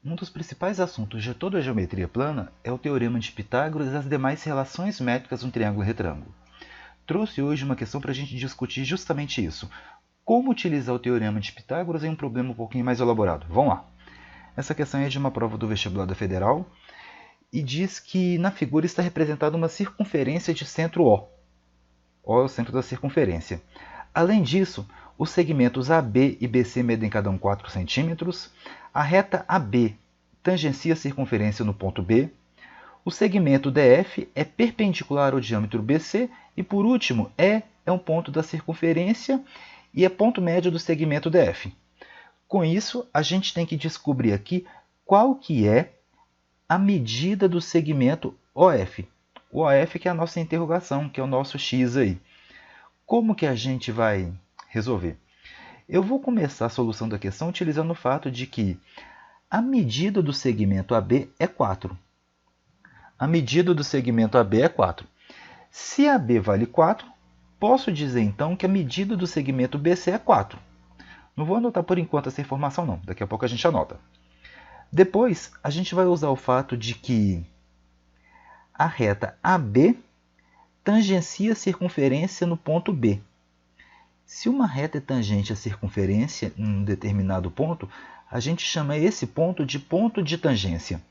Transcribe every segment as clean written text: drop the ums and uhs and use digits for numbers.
Um dos principais assuntos de toda a geometria plana é o Teorema de Pitágoras e as demais relações métricas de um triângulo retângulo. Trouxe hoje uma questão para a gente discutir justamente isso. Como utilizar o Teorema de Pitágoras em um problema um pouquinho mais elaborado. Vamos lá. Essa questão é de uma prova do vestibular da Federal e diz que na figura está representada uma circunferência de centro O. O é o centro da circunferência. Além disso, os segmentos AB e BC medem cada um 4 centímetros, a reta AB tangencia a circunferência no ponto B, o segmento DF é perpendicular ao diâmetro BC e, por último, E é um ponto da circunferência e é ponto médio do segmento DF. Com isso, a gente tem que descobrir aqui qual que é a medida do segmento OF. O OF que é a nossa interrogação, que é o nosso X aí. Como que a gente vai resolver? Eu vou começar a solução da questão utilizando o fato de que a medida do segmento AB é 4. A medida do segmento AB é 4. Se AB vale 4, posso dizer então que a medida do segmento BC é 4. Não vou anotar por enquanto essa informação não, daqui a pouco a gente anota. Depois, a gente vai usar o fato de que a reta AB tangencia a circunferência no ponto B. Se uma reta é tangente à circunferência em um determinado ponto, a gente chama esse ponto de tangência.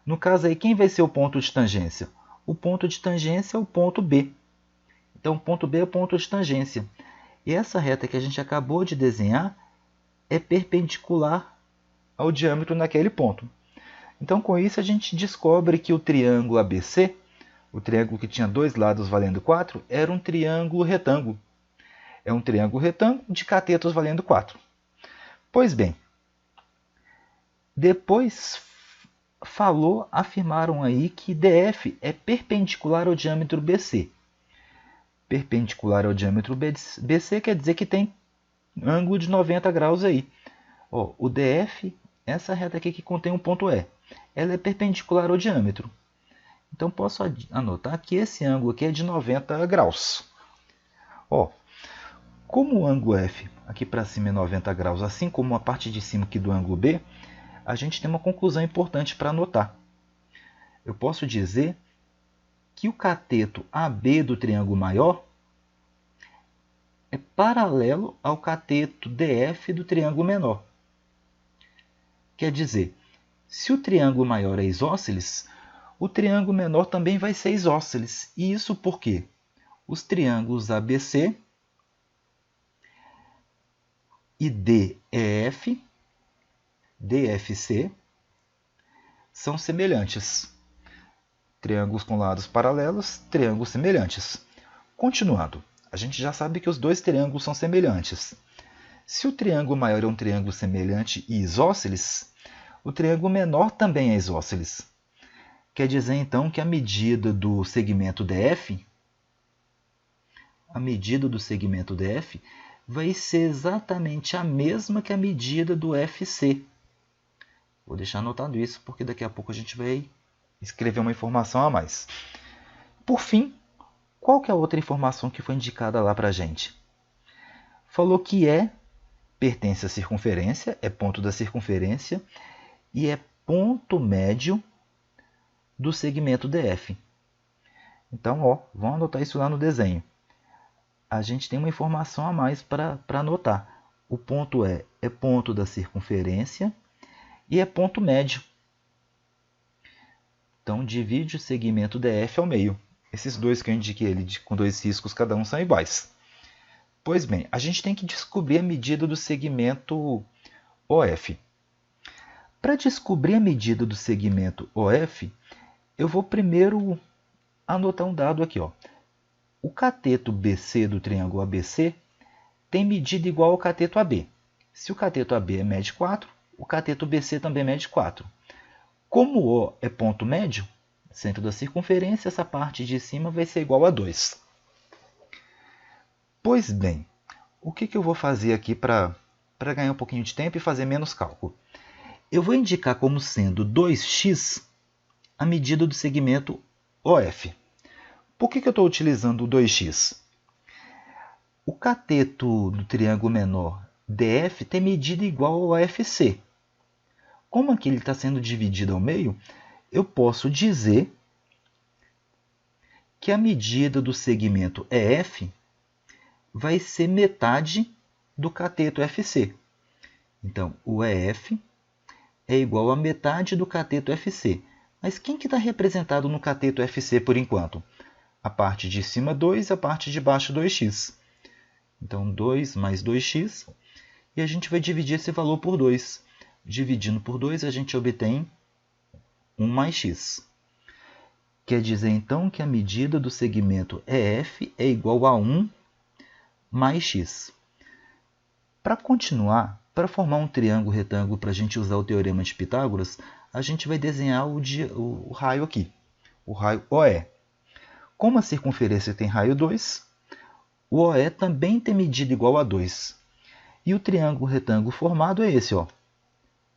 No caso aí, quem vai ser o ponto de tangência? O ponto de tangência é o ponto B. Então, o ponto B é o ponto de tangência. E essa reta que a gente acabou de desenhar é perpendicular ao diâmetro naquele ponto. Então, com isso, a gente descobre que o triângulo ABC, o triângulo que tinha dois lados valendo 4, era um triângulo retângulo. É um triângulo retângulo de catetos valendo 4. Pois bem, depois afirmaram aí que DF é perpendicular ao diâmetro BC. Perpendicular ao diâmetro BC quer dizer que tem ângulo de 90 graus aí. Ó, o DF, essa reta aqui que contém um ponto E, ela é perpendicular ao diâmetro. Então posso anotar que esse ângulo aqui é de 90 graus. Ó, como o ângulo F aqui para cima é 90 graus, assim como a parte de cima aqui do ângulo B, a gente tem uma conclusão importante para anotar. Eu posso dizer que o cateto AB do triângulo maior é paralelo ao cateto DF do triângulo menor. Quer dizer, se o triângulo maior é isósceles, o triângulo menor também vai ser isósceles. E isso por quê? Os triângulos ABC e DEF, DFC, são semelhantes. Triângulos com lados paralelos, triângulos semelhantes. Continuando, a gente já sabe que os dois triângulos são semelhantes. Se o triângulo maior é um triângulo semelhante e isósceles, o triângulo menor também é isósceles. Quer dizer então que a medida do segmento DF, vai ser exatamente a mesma que a medida do FC. Vou deixar anotado isso porque daqui a pouco a gente vai escrever uma informação a mais. Por fim, qual que é a outra informação que foi indicada lá para a gente? Falou que E pertence à circunferência, é ponto da circunferência, e é ponto médio do segmento DF. Então, ó, vamos anotar isso lá no desenho. A gente tem uma informação a mais para anotar. O ponto E é ponto da circunferência e é ponto médio. Então, divide o segmento DF ao meio. Esses dois que eu indiquei ali com dois riscos, cada um são iguais. Pois bem, a gente tem que descobrir a medida do segmento OF. Para descobrir a medida do segmento OF, eu vou primeiro anotar um dado aqui. Ó. O cateto BC do triângulo ABC tem medida igual ao cateto AB. Se o cateto AB mede 4, o cateto BC também mede 4. Como O é ponto médio, centro da circunferência, essa parte de cima vai ser igual a 2. Pois bem, o que eu vou fazer aqui para ganhar um pouquinho de tempo e fazer menos cálculo? Eu vou indicar como sendo 2x a medida do segmento OF. Por que eu estou utilizando o 2x? O cateto do triângulo menor DF tem medida igual ao AFC. Como aqui ele está sendo dividido ao meio, eu posso dizer que a medida do segmento EF vai ser metade do cateto FC. Então, o EF é igual a metade do cateto FC. Mas quem que está representado no cateto FC por enquanto? A parte de cima 2 e a parte de baixo 2x. Então, 2 mais 2x. E a gente vai dividir esse valor por 2. Dividindo por 2, a gente obtém 1 mais x. Quer dizer, então, que a medida do segmento EF é igual a 1 mais x. Para continuar, para formar um triângulo retângulo para a gente usar o teorema de Pitágoras, a gente vai desenhar o raio aqui, o raio OE. Como a circunferência tem raio 2, o OE também tem medida igual a 2. E o triângulo retângulo formado é esse, ó.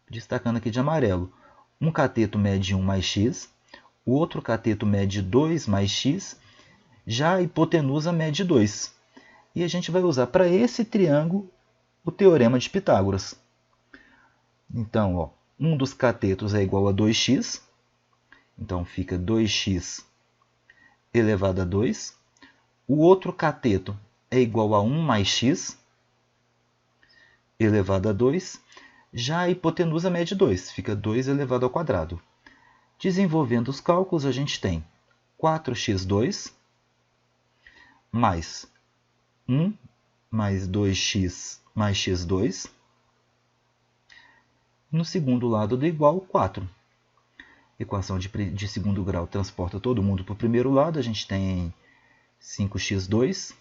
Destacando aqui de amarelo. Um cateto mede 1 mais x, o outro cateto mede 2 mais x, já a hipotenusa mede 2. E a gente vai usar para esse triângulo o teorema de Pitágoras. Então, ó, um dos catetos é igual a 2x, então fica 2x elevado a 2. O outro cateto é igual a 1 mais x elevado a 2. Já a hipotenusa mede 2, fica 2 elevado ao quadrado. Desenvolvendo os cálculos, a gente tem 4x2 mais 1 mais 2x mais x2. No segundo lado do igual, 4. Equação de segundo grau transporta todo mundo para o primeiro lado. A gente tem 5x2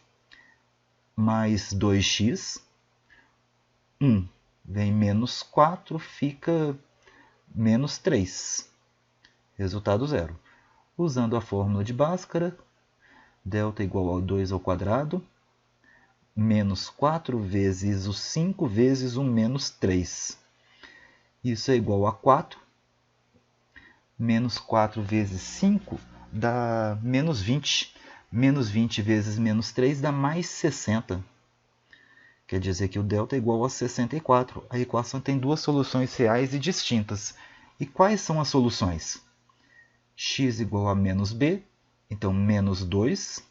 mais 2x. 1 vem menos 4, fica menos 3. Resultado zero. Usando a fórmula de Bhaskara, delta igual a 2 ao quadrado, menos 4 vezes o 5 vezes o menos 3. Isso é igual a 4. Menos 4 vezes 5 dá menos 20. Menos 20 vezes menos 3 dá mais 60. Quer dizer que o delta é igual a 64. A equação tem duas soluções reais e distintas. E quais são as soluções? X igual a menos b, então menos 2,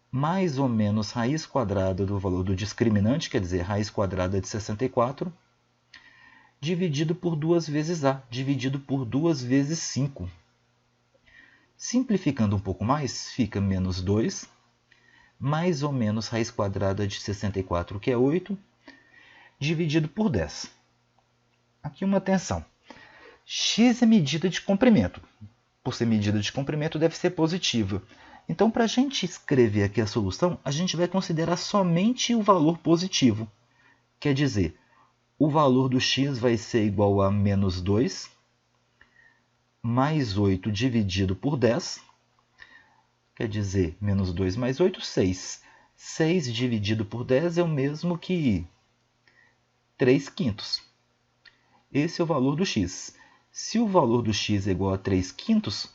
mais ou menos raiz quadrada do valor do discriminante, quer dizer, raiz quadrada de 64, dividido por 2 vezes a, dividido por 2 vezes 5. Simplificando um pouco mais, fica menos 2, mais ou menos raiz quadrada de 64, que é 8, dividido por 10. Aqui uma atenção. X é medida de comprimento. Por ser medida de comprimento, deve ser positiva. Então, para a gente escrever aqui a solução, a gente vai considerar somente o valor positivo. Quer dizer, o valor do x vai ser igual a menos 2, mais 8 dividido por 10. Quer dizer, menos 2 mais 8, 6. 6 dividido por 10 é o mesmo que 3/5. Esse é o valor do x. Se o valor do x é igual a 3/5,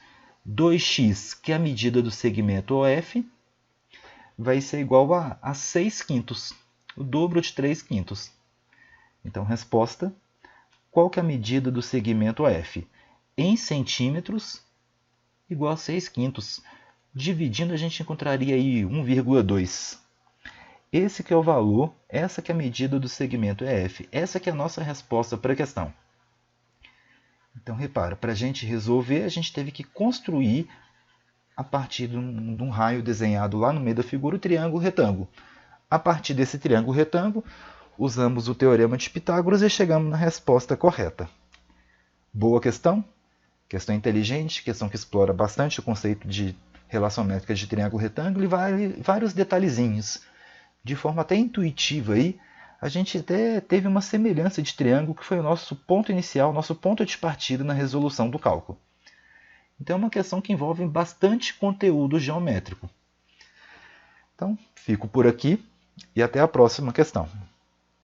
2x, que é a medida do segmento OF, vai ser igual a 6/5, o dobro de 3/5. Então, resposta, qual que é a medida do segmento OF? Em centímetros, igual a 6/5. Dividindo, a gente encontraria aí 1,2. Esse que é o valor, essa que é a medida do segmento EF. Essa que é a nossa resposta para a questão. Então, repara, para a gente resolver, a gente teve que construir, a partir de um raio desenhado lá no meio da figura, o triângulo retângulo. A partir desse triângulo retângulo, usamos o teorema de Pitágoras e chegamos na resposta correta. Boa questão? Questão inteligente, questão que explora bastante o conceito de relação métrica de triângulo retângulo e vários detalhezinhos. De forma até intuitiva aí, a gente até teve uma semelhança de triângulo que foi o nosso ponto inicial, nosso ponto de partida na resolução do cálculo. Então é uma questão que envolve bastante conteúdo geométrico. Então, fico por aqui e até a próxima questão.